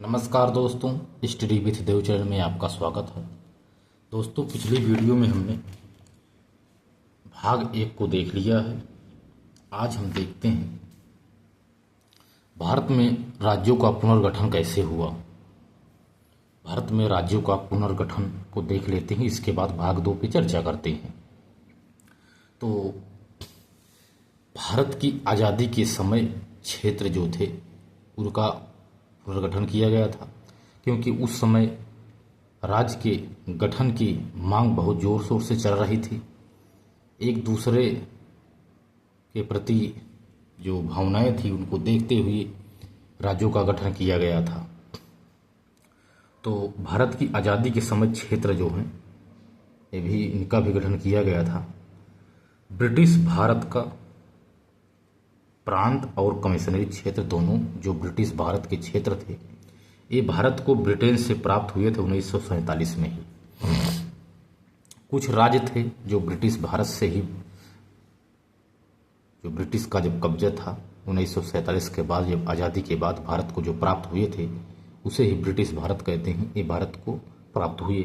नमस्कार दोस्तों, study with Dev channel में आपका स्वागत है। दोस्तों, पिछली वीडियो में हमने भाग 1 को देख लिया है। आज हम देखते हैं भारत में राज्यों का पुनर्गठन कैसे हुआ। भारत में राज्यों का पुनर्गठन को देख लेते हैं, इसके बाद भाग 2 पे चर्चा करते हैं। तो भारत की आज़ादी के समय क्षेत्र जो थे उनका पुनर्गठन किया गया था, क्योंकि उस समय राज्य के गठन की मांग बहुत जोर शोर से चल रही थी। एक दूसरे के प्रति जो भावनाएं थी उनको देखते हुए राज्यों का गठन किया गया था। तो भारत की आज़ादी के समय क्षेत्र जो हैं ये भी इनका भी गठन किया गया था। ब्रिटिश भारत का प्रांत और कमिश्नरी क्षेत्र दोनों जो ब्रिटिश भारत के क्षेत्र थे ये भारत को ब्रिटेन से प्राप्त हुए थे 1947 में ही। कुछ राज्य थे जो ब्रिटिश भारत से ही, जो ब्रिटिश का जब कब्जा था 1947 के बाद, जब आज़ादी के बाद भारत को जो प्राप्त हुए थे उसे ही ब्रिटिश भारत कहते हैं। ये भारत को प्राप्त हुए।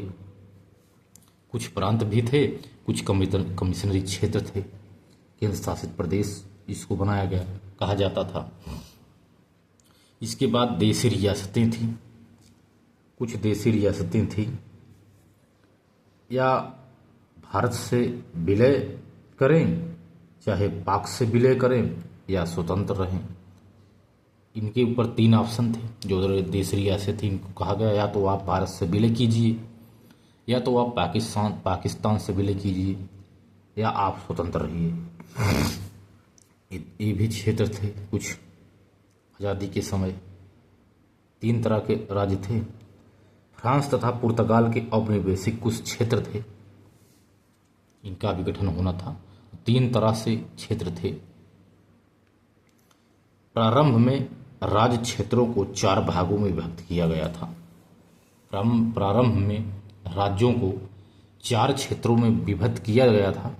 कुछ प्रांत भी थे, कुछ कमिश्नरी क्षेत्र थे, केंद्र शासित प्रदेश इसको बनाया गया कहा जाता था। इसके बाद देशी रियासतें थीं। कुछ देशी रियासतें थीं या भारत से विलय करें, चाहे पाक से विलय करें या स्वतंत्र रहें। इनके ऊपर 3 ऑप्शन थे। जो देशी रियासतें थी इनको कहा गया या तो आप भारत से विलय कीजिए, या तो आप पाकिस्तान से विलय कीजिए, या आप स्वतंत्र रहिए। ये भी क्षेत्र थे। कुछ आज़ादी के समय 3 तरह के राज्य थे। फ्रांस तथा पुर्तगाल के औपनिवेशिक कुछ क्षेत्र थे, इनका भी गठन होना था। 3 तरह से क्षेत्र थे। प्रारंभ में राज्य क्षेत्रों को 4 भागों में विभक्त किया गया था। प्रारंभ में राज्यों को 4 क्षेत्रों में विभक्त किया गया था।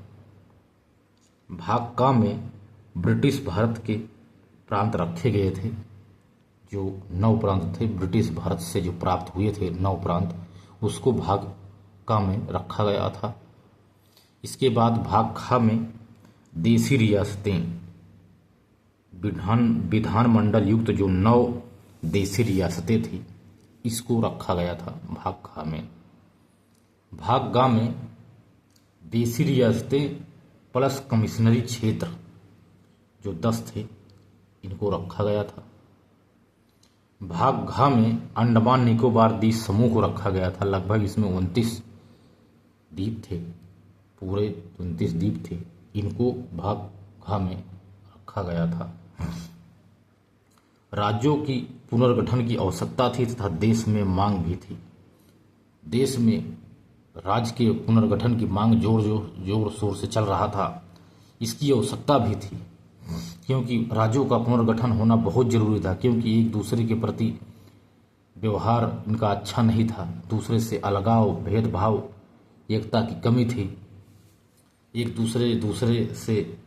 भाग का में ब्रिटिश भारत के प्रांत रखे गए थे, जो 9 प्रांत थे ब्रिटिश भारत से जो प्राप्त हुए थे 9 प्रांत, उसको भाग का में रखा गया था। इसके बाद भाग खा में देशी रियासतें, विधान मंडल युक्त जो 9 देशी रियासतें थी इसको रखा गया था भाग खा में। भाग गा में देशी रियासतें प्लस कमिश्नरी क्षेत्र जो 10 थे इनको रखा गया था। भाग घा में अंडमान निकोबार द्वीप समूह को रखा गया था। लगभग इसमें 29 द्वीप थे, पूरे 29 द्वीप थे, इनको भाग घा में रखा गया था। राज्यों की पुनर्गठन की आवश्यकता थी तथा देश में मांग भी थी। देश में राज्य के पुनर्गठन की मांग जोर शोर से चल रहा था। इसकी आवश्यकता भी थी, क्योंकि राज्यों का पुनर्गठन होना बहुत जरूरी था, क्योंकि एक दूसरे के प्रति व्यवहार इनका अच्छा नहीं था। दूसरे से अलगाव, भेदभाव, एकता की कमी थी। एक दूसरे से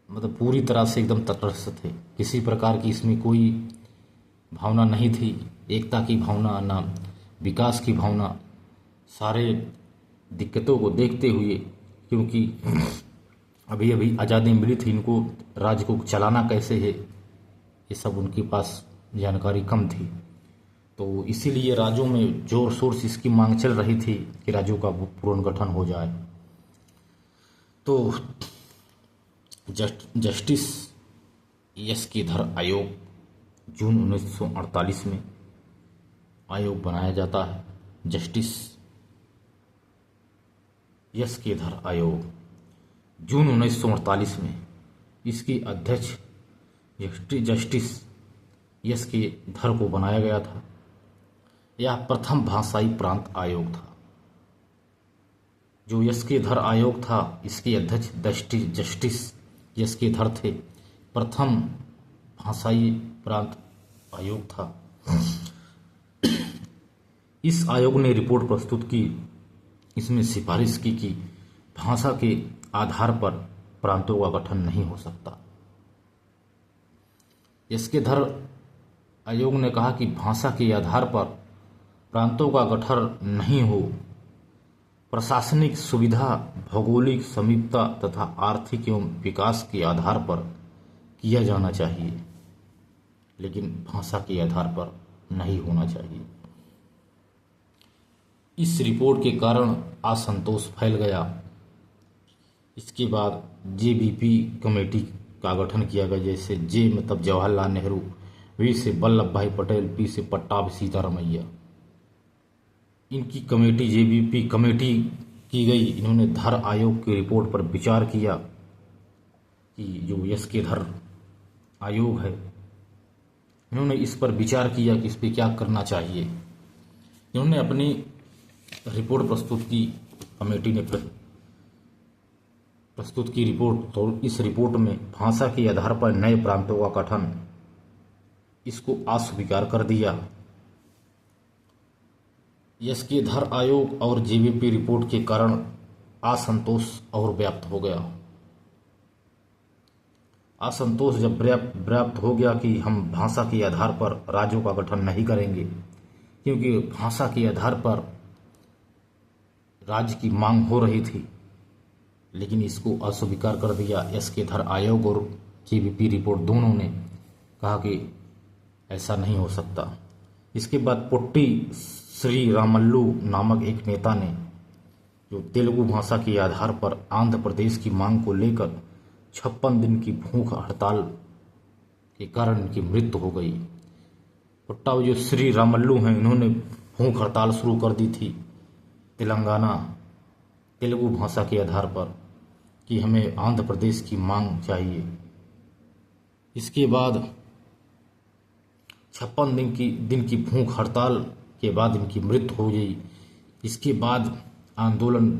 मतलब पूरी तरह से एकदम तटस्थ थे। किसी प्रकार की इसमें कोई भावना नहीं थी, एकता की भावना ना विकास की भावना। सारे दिक्कतों को देखते हुए, क्योंकि अभी अभी आज़ादी मिली थी, इनको राज्य को चलाना कैसे है ये सब उनके पास जानकारी कम थी। तो इसीलिए राज्यों में जोर शोर से इसकी मांग चल रही थी कि राज्यों का पुनर्गठन हो जाए। तो जस्टिस एस के धर आयोग जून 1948 में आयोग बनाया जाता है। जस्टिस एस के धर आयोग जून 1948 में इसकी अध्यक्ष जस्टिस एस के धर को बनाया गया था। यह प्रथम भाषाई प्रांत आयोग था। जो एस के धर आयोग था इसके अध्यक्ष जस्टिस एस के धर थे। प्रथम भाषाई प्रांत आयोग था। इस आयोग ने रिपोर्ट प्रस्तुत की। इसमें सिफारिश की कि भाषा के आधार पर प्रांतों का गठन नहीं हो सकता। इसके धर आयोग ने कहा कि भाषा के आधार पर प्रांतों का गठन नहीं हो, प्रशासनिक सुविधा, भौगोलिक समीपता तथा आर्थिक एवं विकास के आधार पर किया जाना चाहिए, लेकिन भाषा के आधार पर नहीं होना चाहिए। इस रिपोर्ट के कारण असंतोष फैल गया। इसके बाद जेबीपी कमेटी का गठन किया गया, जैसे जे मतलब जवाहरलाल नेहरू, वी से वल्लभ भाई पटेल, पी से पट्टाभी सीतारमैया। इनकी कमेटी जेबीपी कमेटी की गई। इन्होंने धर आयोग की रिपोर्ट पर विचार किया कि जो यस के धर आयोग है, इन्होंने इस पर विचार किया कि इस पर क्या करना चाहिए। इन्होंने अपनी रिपोर्ट प्रस्तुत की, कमेटी ने प्रस्तुत की रिपोर्ट। तो इस रिपोर्ट में भाषा के आधार पर नए प्रांतों का गठन, इसको अस्वीकार कर दिया। यस के धर आयोग और जेबीपी रिपोर्ट के कारण असंतोष और व्याप्त हो गया। असंतोष जब व्याप्त हो गया कि हम भाषा के आधार पर राज्यों का गठन नहीं करेंगे, क्योंकि भाषा के आधार पर राज्य की मांग हो रही थी, लेकिन इसको अस्वीकार कर दिया। एस के धर आयोग और जेबीपी रिपोर्ट दोनों ने कहा कि ऐसा नहीं हो सकता। इसके बाद पोट्टी श्री रामल्लू नामक एक नेता ने, जो तेलुगु भाषा के आधार पर आंध्र प्रदेश की मांग को लेकर 56 दिन की भूख हड़ताल के कारण इनकी मृत्यु हो गई। पोट्टा जो श्री रामल्लू हैं, इन्होंने भूख हड़ताल शुरू कर दी थी तेलंगाना तेलुगु भाषा के आधार पर कि हमें आंध्र प्रदेश की मांग चाहिए। इसके बाद 56 दिन की भूख हड़ताल के बाद इनकी मृत्यु हो गई। इसके बाद आंदोलन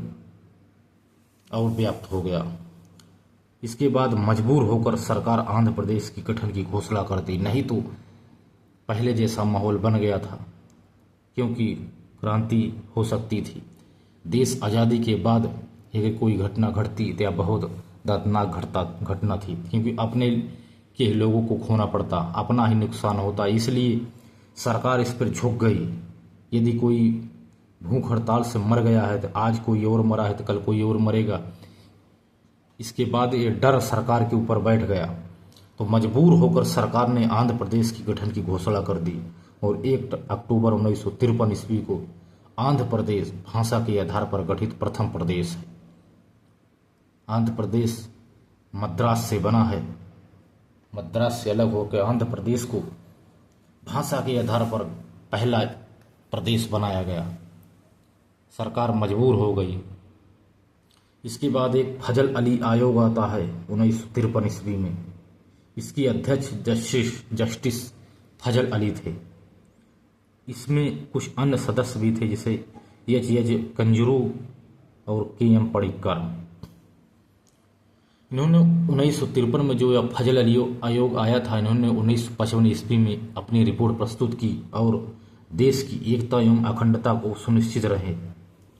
और व्याप्त हो गया। इसके बाद मजबूर होकर सरकार आंध्र प्रदेश की गठन की घोषणा कर दी, नहीं तो पहले जैसा माहौल बन गया था, क्योंकि क्रांति हो सकती थी। देश आज़ादी के बाद अगर कोई घटना घटती तो यह बहुत दर्दनाक घटना थी, क्योंकि अपने के लोगों को खोना पड़ता, अपना ही नुकसान होता। इसलिए सरकार इस पर झुक गई। यदि कोई भूख हड़ताल से मर गया है तो आज कोई और मरा है तो कल कोई और मरेगा। इसके बाद ये डर सरकार के ऊपर बैठ गया, तो मजबूर होकर सरकार ने आंध्र प्रदेश की गठन की घोषणा कर दी और 1 अक्टूबर 1953 ईस्वी को आंध्र प्रदेश भाषा के आधार पर गठित प्रथम प्रदेश है। आंध्र प्रदेश मद्रास से बना है। मद्रास से अलग होकर आंध्र प्रदेश को भाषा के आधार पर पहला प्रदेश बनाया गया। सरकार मजबूर हो गई। इसके बाद एक फजल अली आयोग आता है 1953 ईस्वी में। इसके अध्यक्ष जस्टिस फजल अली थे। इसमें कुछ अन्य सदस्य भी थे, जैसे एच कंजरू और के.एम. पडिक्कर। इन्होंने 1953 में जो फजल अली आयोग आया था, इन्होंने 1955 ईस्वी में अपनी रिपोर्ट प्रस्तुत की और देश की एकता एवं अखंडता को सुनिश्चित रहे।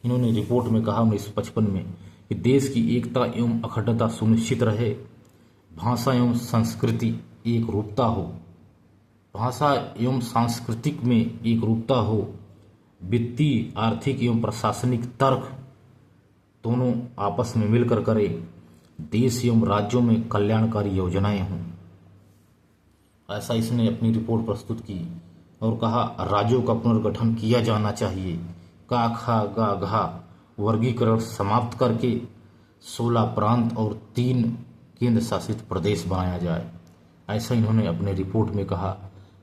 इन्होंने रिपोर्ट में कहा 1955 में कि देश की एकता एवं अखंडता सुनिश्चित रहे, भाषा एवं संस्कृति एक रूपता हो, भाषा एवं सांस्कृतिक में एक रूपता हो, वित्तीय, आर्थिक एवं प्रशासनिक तर्क दोनों आपस में मिलकर करें, देश एवं राज्यों में कल्याणकारी योजनाएं हों। ऐसा इसने अपनी रिपोर्ट प्रस्तुत की और कहा राज्यों का पुनर्गठन किया जाना चाहिए, का खा गा घा वर्गीकरण समाप्त करके 16 प्रांत और 3 केंद्र शासित प्रदेश बनाया जाए। ऐसा इन्होंने अपने रिपोर्ट में कहा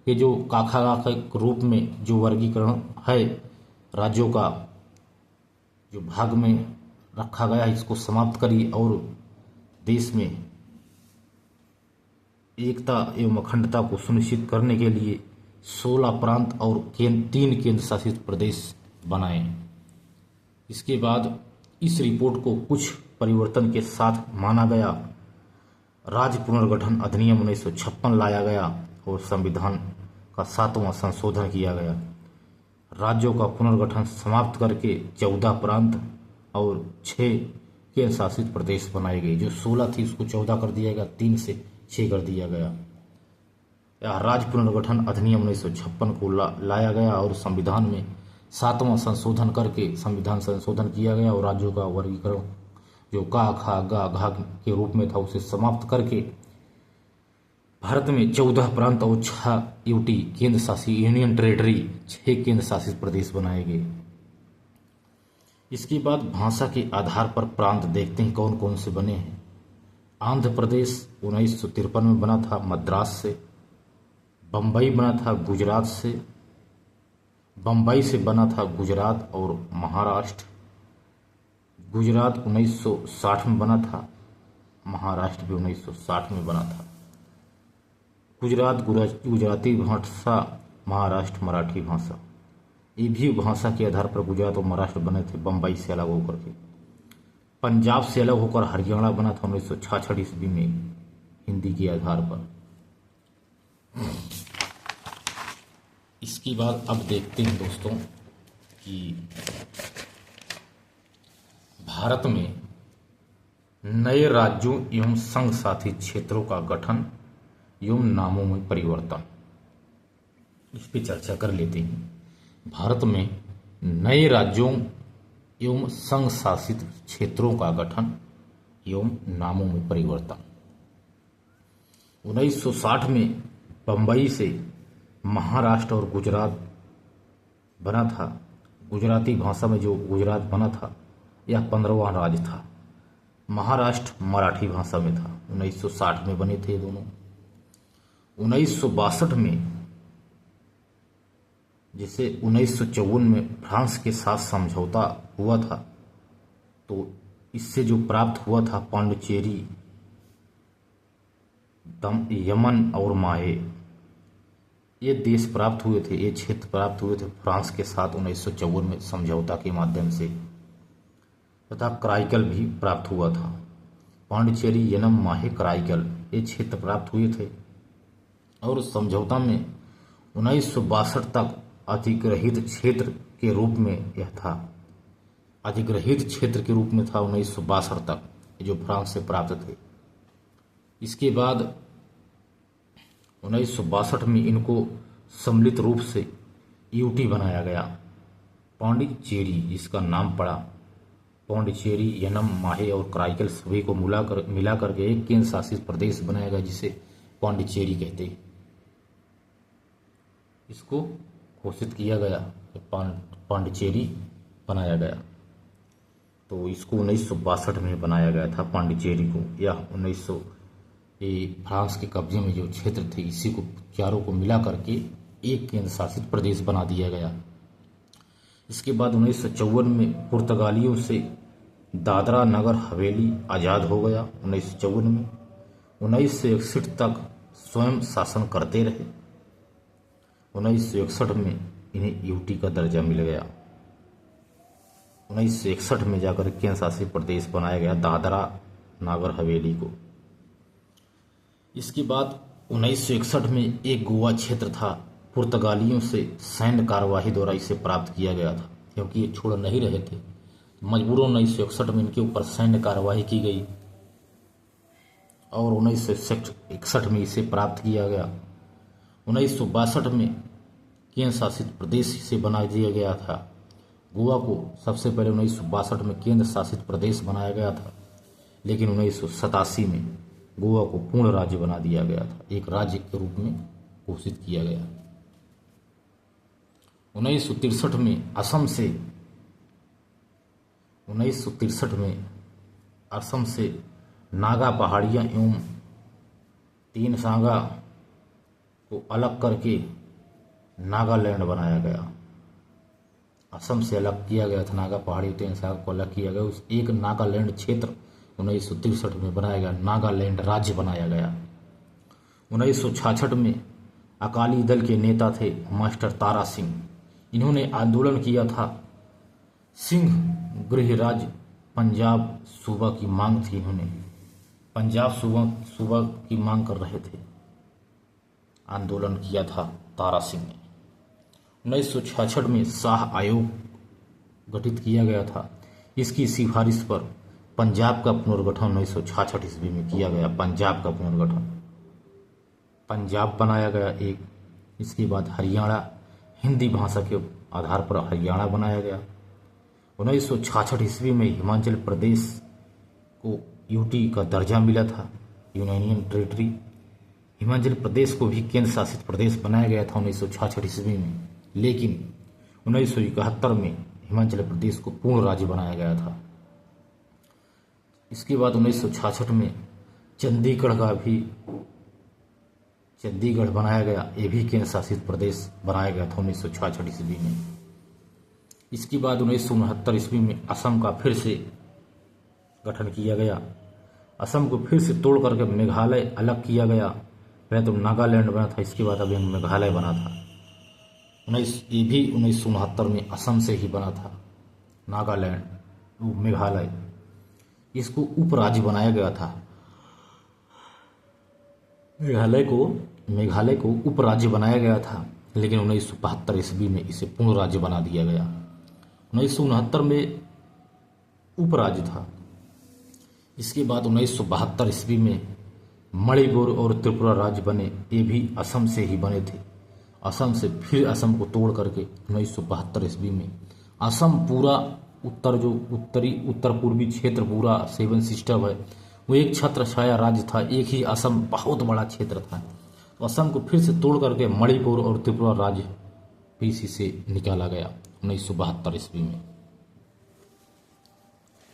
कि जो काखागा के रूप में जो वर्गीकरण है राज्यों का, जो भाग में रखा गया है, इसको समाप्त करिए और देश में एकता एवं अखंडता को सुनिश्चित करने के लिए 16 प्रांत और 3 केंद्र शासित प्रदेश बनाएं। इसके बाद इस रिपोर्ट को कुछ परिवर्तन के साथ माना गया। राज्य पुनर्गठन अधिनियम 1956 लाया गया और संविधान का 7वां संशोधन किया गया। राज्यों का पुनर्गठन समाप्त करके 14 प्रांत और 6 केंद्र शासित प्रदेश बनाए गए। जो 16 थी उसको 14 कर दिया गया, 3 से 6 कर दिया गया। या राज्य पुनर्गठन अधिनियम 1956 को लाया गया और संविधान में 7वां संशोधन करके संविधान संशोधन किया गया और राज्यों का वर्गीकरण जो का खा गा घा के रूप में था उसे समाप्त करके भारत में 14 प्रांत और 6 यूटी केंद्र शासित यूनियन टेरिटरी 6 केंद्र शासित प्रदेश बनाए गए। इसके बाद भाषा के आधार पर प्रांत देखते हैं कौन कौन से बने हैं। आंध्र प्रदेश 1953 में बना था मद्रास से। बम्बई बना था गुजरात से। बम्बई से बना था गुजरात और महाराष्ट्र। गुजरात 1960 में बना था। महाराष्ट्र भी 1960 में बना था। गुजरात गुजराती भाषा, महाराष्ट्र मराठी भाषा। ये भी भाषा के आधार पर गुजरात और महाराष्ट्र बने थे बम्बई से अलग होकर के। पंजाब से अलग होकर हरियाणा बना था 1966 ईस्वी में हिंदी के आधार पर। इसके बाद अब देखते हैं दोस्तों कि भारत में नए राज्यों एवं संघ शासित क्षेत्रों का गठन एवं नामों में परिवर्तन, इस पर चर्चा कर लेते हैं। भारत में नए राज्यों एवं संघ शासित क्षेत्रों का गठन एवं नामों में परिवर्तन। 1960 में बम्बई से महाराष्ट्र और गुजरात बना था। गुजराती भाषा में जो गुजरात बना था यह 15वां राज्य था। महाराष्ट्र मराठी भाषा में था। 1960 में बने थे दोनों। 1962 में जिसे 1954 में फ्रांस के साथ समझौता हुआ था, तो इससे जो प्राप्त हुआ था पांडिचेरी, यमन और माहे, ये देश प्राप्त हुए थे, ये क्षेत्र प्राप्त हुए थे फ्रांस के साथ 1954 में समझौता के माध्यम से, तथा कराईकल भी प्राप्त हुआ था। पांडिचेरी, यनम, माहे, कराईकल ये क्षेत्र प्राप्त हुए थे और उस समझौता में 1962 तक अधिग्रहित क्षेत्र के रूप में यह था। अधिग्रहित क्षेत्र के रूप में था 1962 तक, जो फ्रांस से प्राप्त थे। इसके बाद 1962 में इनको सम्मिलित रूप से यूटी बनाया गया। पांडिचेरी जिसका नाम पड़ा, पांडिचेरी, यनम, माहे और कराईकल सभी को मिला करके एक केंद्र शासित प्रदेश बनाया गया जिसे पांडिचेरी कहते हैं। इसको घोषित किया गया, पांडिचेरी बनाया गया। तो इसको 1962 में बनाया गया था पांडिचेरी को। यह 1900 फ्रांस के कब्जे में जो क्षेत्र थे इसी को चारों को मिला करके एक केंद्र शासित प्रदेश बना दिया गया। इसके बाद 1954 में पुर्तगालियों से दादरा नगर हवेली आज़ाद हो गया। 1954 में 1961 तक स्वयं शासन करते रहे। 1961 में इन्हें यूटी का दर्जा मिल गया। 1961 में जाकर केंद्र शासित प्रदेश बनाया गया दादरा नागर हवेली को। इसके बाद 1961 में एक गोवा क्षेत्र था, पुर्तगालियों से सैन्य कार्यवाही द्वारा इसे प्राप्त किया गया था, क्योंकि ये छोड़ नहीं रहे थे। मजबूरन 1961 में इनके ऊपर सैन्य कार्यवाही की गई और 1961 में इसे प्राप्त किया गया। 1962 में केंद्र शासित प्रदेश से बना दिया गया था। गोवा को सबसे पहले 1962 में केंद्र शासित प्रदेश बनाया गया था, लेकिन 1987 में गोवा को पूर्ण राज्य बना दिया गया था, एक राज्य के रूप में घोषित किया गया। 1963 में असम से नागा पहाड़ियाँ एवं तीन सांगा को अलग करके नागालैंड बनाया गया। असम से अलग किया गया था, नागा पहाड़ी तीन सांगा को अलग किया गया। उस एक नागालैंड क्षेत्र 1963 में बनाया गया, नागालैंड राज्य बनाया गया। 1966 में अकाली दल के नेता थे मास्टर तारा सिंह। इन्होंने आंदोलन किया था, सिंह गृहराज्य पंजाब सूबा की मांग थी। इन्होंने पंजाब सूबा की मांग कर रहे थे, आंदोलन किया था तारा सिंह ने। 1966 में शाह आयोग गठित किया गया था। इसकी सिफारिश पर पंजाब का पुनर्गठन 1966 ईस्वी में किया गया। पंजाब का पुनर्गठन पंजाब बनाया गया एक। इसके बाद हरियाणा, हिंदी भाषा के आधार पर हरियाणा बनाया गया। 1966 ईस्वी में हिमाचल प्रदेश को यूटी का दर्जा मिला था, यूनियन टेरिटरी। हिमाचल प्रदेश को भी केंद्र शासित प्रदेश बनाया गया था 1966 ईस्वी में, लेकिन 1971 में हिमाचल प्रदेश को पूर्ण राज्य बनाया गया था। इसके बाद 1966 में चंडीगढ़ बनाया गया, ये भी केंद्र शासित प्रदेश बनाया गया था 1966 ईस्वी में। इसके बाद 1969 ईस्वी में असम का फिर से गठन किया गया। असम को फिर से तोड़ करके मेघालय अलग किया गया। पहले तो नागालैंड बना था, इसके बाद अभी मेघालय बना था। ये भी 1969 में असम से ही बना था, नागालैंड, मेघालय। इसको उपराज्य बनाया गया था। मेघालय को उपराज्य बनाया गया था, लेकिन 1972 ईस्वी में इसे पूर्ण राज्य बना दिया गया। 1969 में उपराज्य था। इसके बाद 1972 ईस्वी में मणिपुर और त्रिपुरा राज्य बने, ये भी असम से ही बने थे। असम से फिर असम को तोड़ करके 1972 ईस्वी में असम पूरा उत्तर पूर्वी क्षेत्र पूरा 7 सिस्टर है, वो एक छत्र छाया राज्य था। एक ही असम बहुत बड़ा क्षेत्र था, तो असम को फिर से तोड़ करके मणिपुर और त्रिपुरा राज्य भी इसी से निकाला गया 1972 ईस्वी में।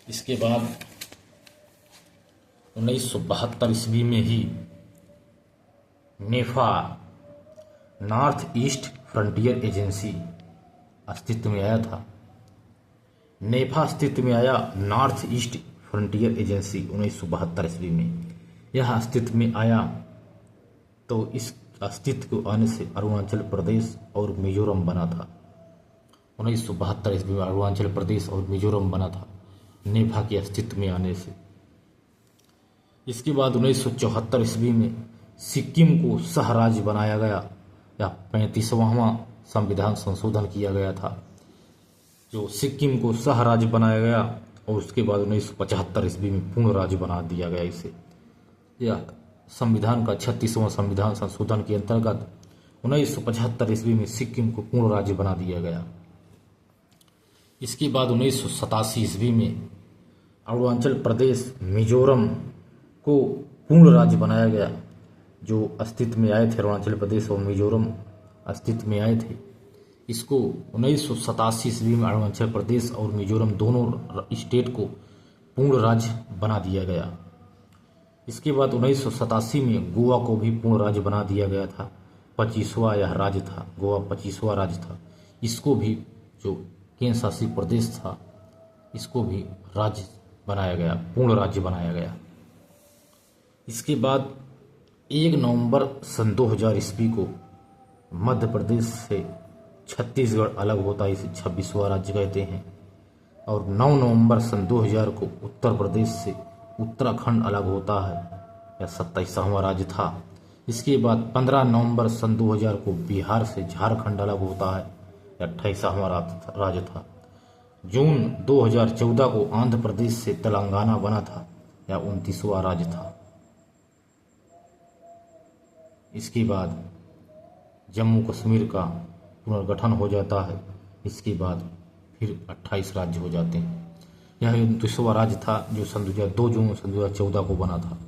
इसके बाद 1972 ईस्वी में ही नेफा, नॉर्थ ईस्ट फ्रंटियर एजेंसी अस्तित्व में आया था। नेफा अस्तित्व में आया, नॉर्थ ईस्ट फ्रंटियर एजेंसी 1972 ईस्वी में। यह अस्तित्व में आया तो इस अस्तित्व को आने से अरुणाचल प्रदेश और मिजोरम बना था। 1972 ईस्वी में अरुणाचल प्रदेश और मिजोरम बना था नेफा के अस्तित्व में आने से। इसके बाद 1974 ईस्वी में सिक्किम को सह राज्य बनाया गया, या 35वां संविधान संशोधन किया गया था, जो सिक्किम को सह राज्य बनाया गया। और उसके बाद 1975 ईस्वी में पूर्ण राज्य बना दिया गया इसे। यह संविधान का 36वां संविधान संशोधन के अंतर्गत 1975 ईस्वी में सिक्किम को पूर्ण राज्य बना दिया गया। इसके बाद 1987 ईस्वी में अरुणाचल प्रदेश, मिजोरम को पूर्ण राज्य बनाया गया। जो अस्तित्व में आए थे, अरुणाचल प्रदेश और मिजोरम अस्तित्व में आए थे, इसको 1987 ईस्वी में अरुणाचल प्रदेश और मिजोरम दोनों स्टेट को पूर्ण राज्य बना दिया गया। इसके बाद 1987 में गोवा को भी पूर्ण राज्य बना दिया गया था। 25वां यह राज्य था, गोवा 25वां राज्य था। इसको भी, जो केंद्र शासित प्रदेश था, इसको भी राज्य बनाया गया, पूर्ण राज्य बनाया गया। इसके बाद 1 नवंबर सन 2000 ईस्वी को मध्य प्रदेश से छत्तीसगढ़ अलग होता है, इसे 26वां राज्य कहते हैं। और 9 नवंबर सन 2000 को उत्तर प्रदेश से उत्तराखंड अलग होता है, यह 27वां राज्य था। इसके बाद 15 नवंबर सन 2000 को बिहार से झारखंड अलग होता है, यह 28वां राज्य था। जून 2014 को आंध्र प्रदेश से तेलंगाना बना था, यह 29वां राज्य था। इसके बाद जम्मू कश्मीर का पुनर्गठन हो जाता है। इसके बाद फिर 28 राज्य हो जाते हैं। यह 29वां राज्य था, जो सन 2002 जून सन 2014 को बना था।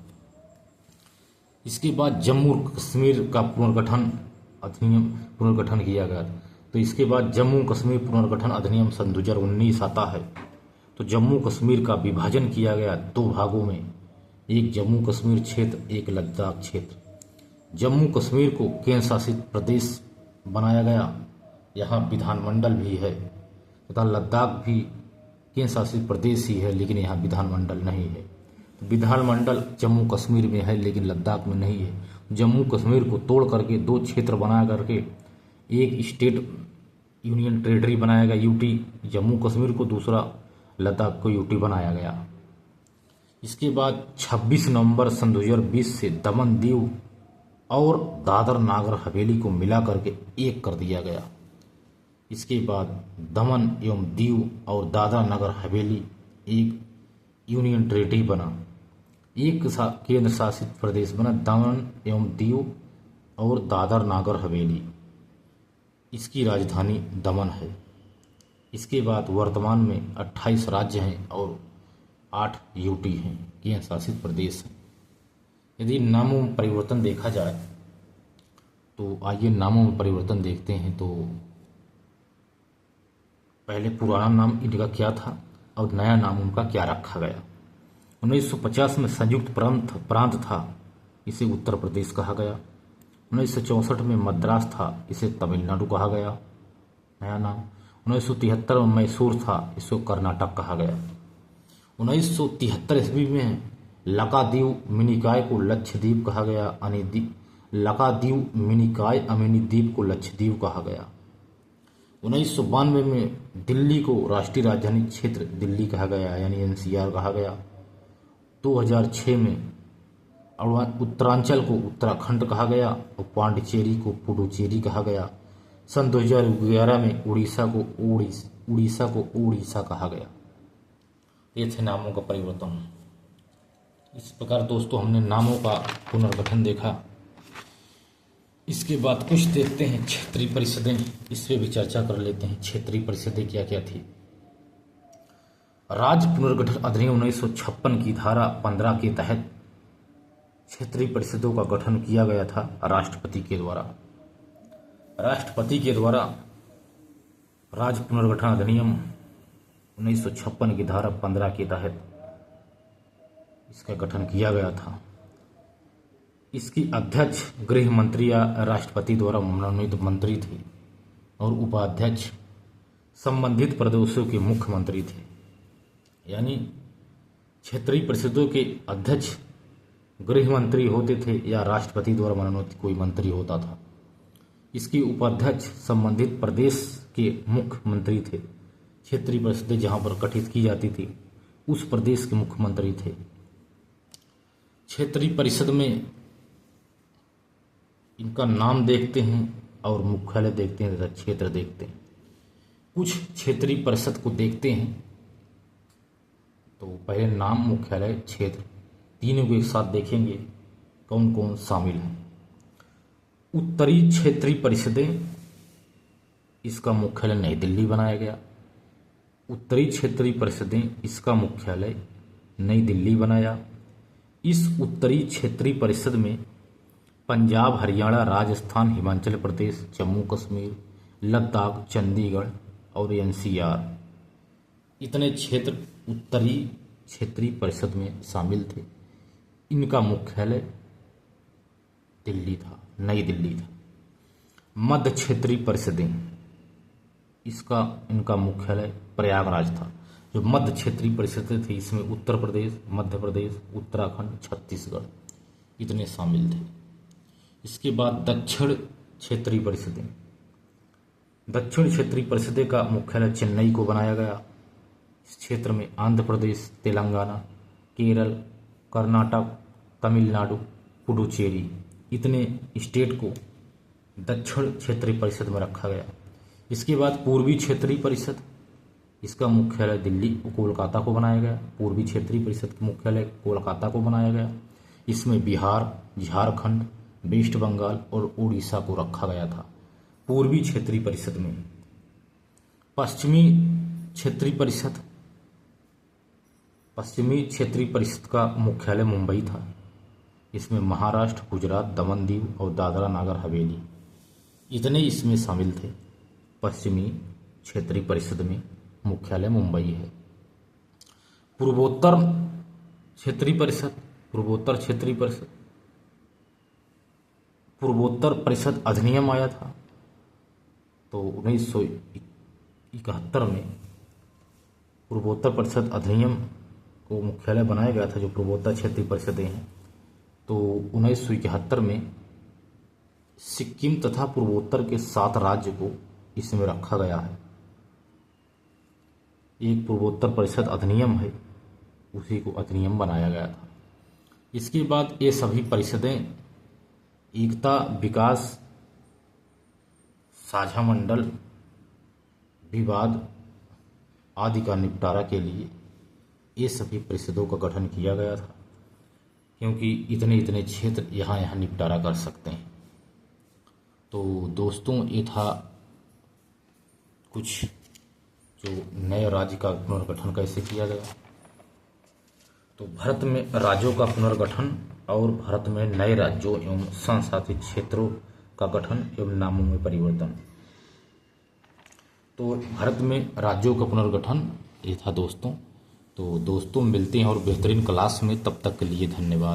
इसके बाद जम्मू कश्मीर का पुनर्गठन किया गया। तो इसके बाद जम्मू कश्मीर पुनर्गठन अधिनियम सन 2019 आता है। तो जम्मू कश्मीर का विभाजन किया गया 2 भागों में, एक जम्मू कश्मीर क्षेत्र, एक लद्दाख क्षेत्र। जम्मू कश्मीर को केंद्र शासित प्रदेश बनाया गया, यहाँ विधानमंडल भी है, तथा लद्दाख भी केंद्र शासित प्रदेश ही है, लेकिन यहाँ विधानमंडल नहीं है। तो विधानमंडल जम्मू कश्मीर में है, लेकिन लद्दाख में नहीं है। जम्मू कश्मीर को तोड़ करके 2 क्षेत्र बना करके एक स्टेट यूनियन टेरिटरी बनाया गया, यूटी जम्मू कश्मीर को, दूसरा लद्दाख को यूटी बनाया गया। इसके बाद 26 नवंबर सन 2020 से दमन, दीव और दादर नागर हवेली को मिला करके एक कर दिया गया। इसके बाद दमन एवं दीव और दादरा नगर हवेली एक यूनियन टेरिटरी बना, एक केंद्र शासित प्रदेश बना। दमन एवं दीव और दादर नागर हवेली, इसकी राजधानी दमन है। इसके बाद वर्तमान में 28 राज्य हैं और 8 यूटी हैं, केंद्र शासित प्रदेश हैं। यदि नामों में परिवर्तन देखा जाए तो आइए नामों में परिवर्तन देखते हैं। तो पहले पुराना नाम इनका क्या था और नया नाम उनका क्या रखा गया। 1950 में संयुक्त प्रांत था, इसे उत्तर प्रदेश कहा गया। 1964 में मद्रास था, इसे तमिलनाडु कहा गया नया नाम। 1973 में मैसूर था, इसको कर्नाटक कहा गया। 1973 ईस्वी में लक्षद्वीप मिनिकॉय को लक्षद्वीप कहा गया। लक्षद्वीप मिनिकॉय अमिनीद्वीप को लक्षद्वीप कहा गया। 1992 में दिल्ली को राष्ट्रीय राजधानी क्षेत्र दिल्ली कहा गया, यानी एनसीआर कहा गया। 2006 में उत्तरांचल को उत्तराखंड कहा गया और पांडिचेरी को पुडुचेरी कहा गया। सन 2011 में उड़ीसा को उड़ीसा कहा गया। ये थे नामों का परिवर्तन। इस प्रकार दोस्तों हमने नामों का पुनर्गठन देखा। इसके बाद कुछ देखते हैं क्षेत्रीय परिषदें, इस पे भी चर्चा कर लेते हैं। क्षेत्रीय परिषदें क्या क्या थी। राज्य पुनर्गठन अधिनियम 1956 की धारा 15 के तहत क्षेत्रीय परिषदों का गठन किया गया था राष्ट्रपति के द्वारा। राष्ट्रपति के द्वारा राज्य पुनर्गठन अधिनियम 1956 की धारा 15 के तहत इसका गठन किया गया था। इसकी अध्यक्ष गृह मंत्री या राष्ट्रपति द्वारा मनोनीत मंत्री थे और उपाध्यक्ष संबंधित प्रदेशों के मुख्यमंत्री थे। यानी क्षेत्रीय परिषदों के अध्यक्ष गृह मंत्री होते थे या राष्ट्रपति द्वारा मनोनीत कोई मंत्री होता था। इसकी उपाध्यक्ष संबंधित प्रदेश के मुख्यमंत्री थे। क्षेत्रीय परिषदें जहां पर गठित की जाती थी उस प्रदेश के मुख्यमंत्री थे। क्षेत्रीय परिषद में इनका नाम देखते हैं और मुख्यालय देखते हैं तथा क्षेत्र देखते हैं। कुछ क्षेत्रीय परिषद को देखते हैं। तो पहले नाम, मुख्यालय, क्षेत्र, तीनों को एक साथ देखेंगे कौन कौन शामिल हैं। उत्तरी क्षेत्रीय परिषदें, इसका मुख्यालय नई दिल्ली बनाया गया। उत्तरी क्षेत्रीय परिषदें, इसका मुख्यालय नई दिल्ली बनाया। इस उत्तरी क्षेत्रीय परिषद में पंजाब, हरियाणा, राजस्थान, हिमाचल प्रदेश, जम्मू कश्मीर, लद्दाख, चंडीगढ़ और एनसीआर, इतने क्षेत्र उत्तरी क्षेत्रीय परिषद में शामिल थे। इनका मुख्यालय दिल्ली था, नई दिल्ली था। मध्य क्षेत्रीय परिषदें, इनका मुख्यालय प्रयागराज था। जो मध्य क्षेत्रीय परिषदें थी इसमें उत्तर प्रदेश, मध्य प्रदेश, उत्तराखंड, छत्तीसगढ़ इतने शामिल थे। इसके बाद दक्षिण क्षेत्रीय परिषदें, दक्षिण क्षेत्रीय परिषदें का मुख्यालय चेन्नई को बनाया गया। इस क्षेत्र में आंध्र प्रदेश, तेलंगाना, केरल, कर्नाटक, तमिलनाडु, पुडुचेरी इतने स्टेट को दक्षिण क्षेत्रीय परिषद में रखा गया। इसके बाद पूर्वी क्षेत्रीय परिषद, इसका मुख्यालय दिल्ली कोलकाता को बनाया गया। पूर्वी क्षेत्रीय परिषद का मुख्यालय कोलकाता को बनाया गया। इसमें बिहार, झारखंड, वेस्ट बंगाल और उड़ीसा को रखा गया था पूर्वी क्षेत्रीय परिषद में। पश्चिमी क्षेत्रीय परिषद, पश्चिमी क्षेत्रीय परिषद का मुख्यालय मुंबई था। इसमें महाराष्ट्र, गुजरात, दमन दीव और दादरा नागर हवेली इतने इसमें शामिल थे। पश्चिमी क्षेत्रीय परिषद में मुख्यालय मुंबई है। पूर्वोत्तर क्षेत्रीय परिषद, पूर्वोत्तर क्षेत्रीय परिषद, पूर्वोत्तर परिषद अधिनियम आया था तो 1971 में पूर्वोत्तर परिषद अधिनियम को मुख्यालय बनाया गया था। जो पूर्वोत्तर क्षेत्रीय परिषदें हैं तो 1971 में सिक्किम तथा पूर्वोत्तर के 7 राज्य को इसमें रखा गया है। एक पूर्वोत्तर परिषद अधिनियम है, उसी को अधिनियम बनाया गया था। इसके बाद ये सभी परिषदें एकता, विकास, साझा मंडल, विवाद आदि का निपटारा के लिए ये सभी परिषदों का गठन किया गया था, क्योंकि इतने इतने क्षेत्र यहाँ निपटारा कर सकते हैं। तो दोस्तों ये था कुछ जो नए राज्य का पुनर्गठन कैसे किया गया। तो भारत में राज्यों का पुनर्गठन और भारत में नए राज्यों एवं संशासित क्षेत्रों का गठन एवं नामों में परिवर्तन। तो भारत में राज्यों का पुनर्गठन ये था दोस्तों। तो दोस्तों मिलते हैं और बेहतरीन क्लास में, तब तक के लिए धन्यवाद।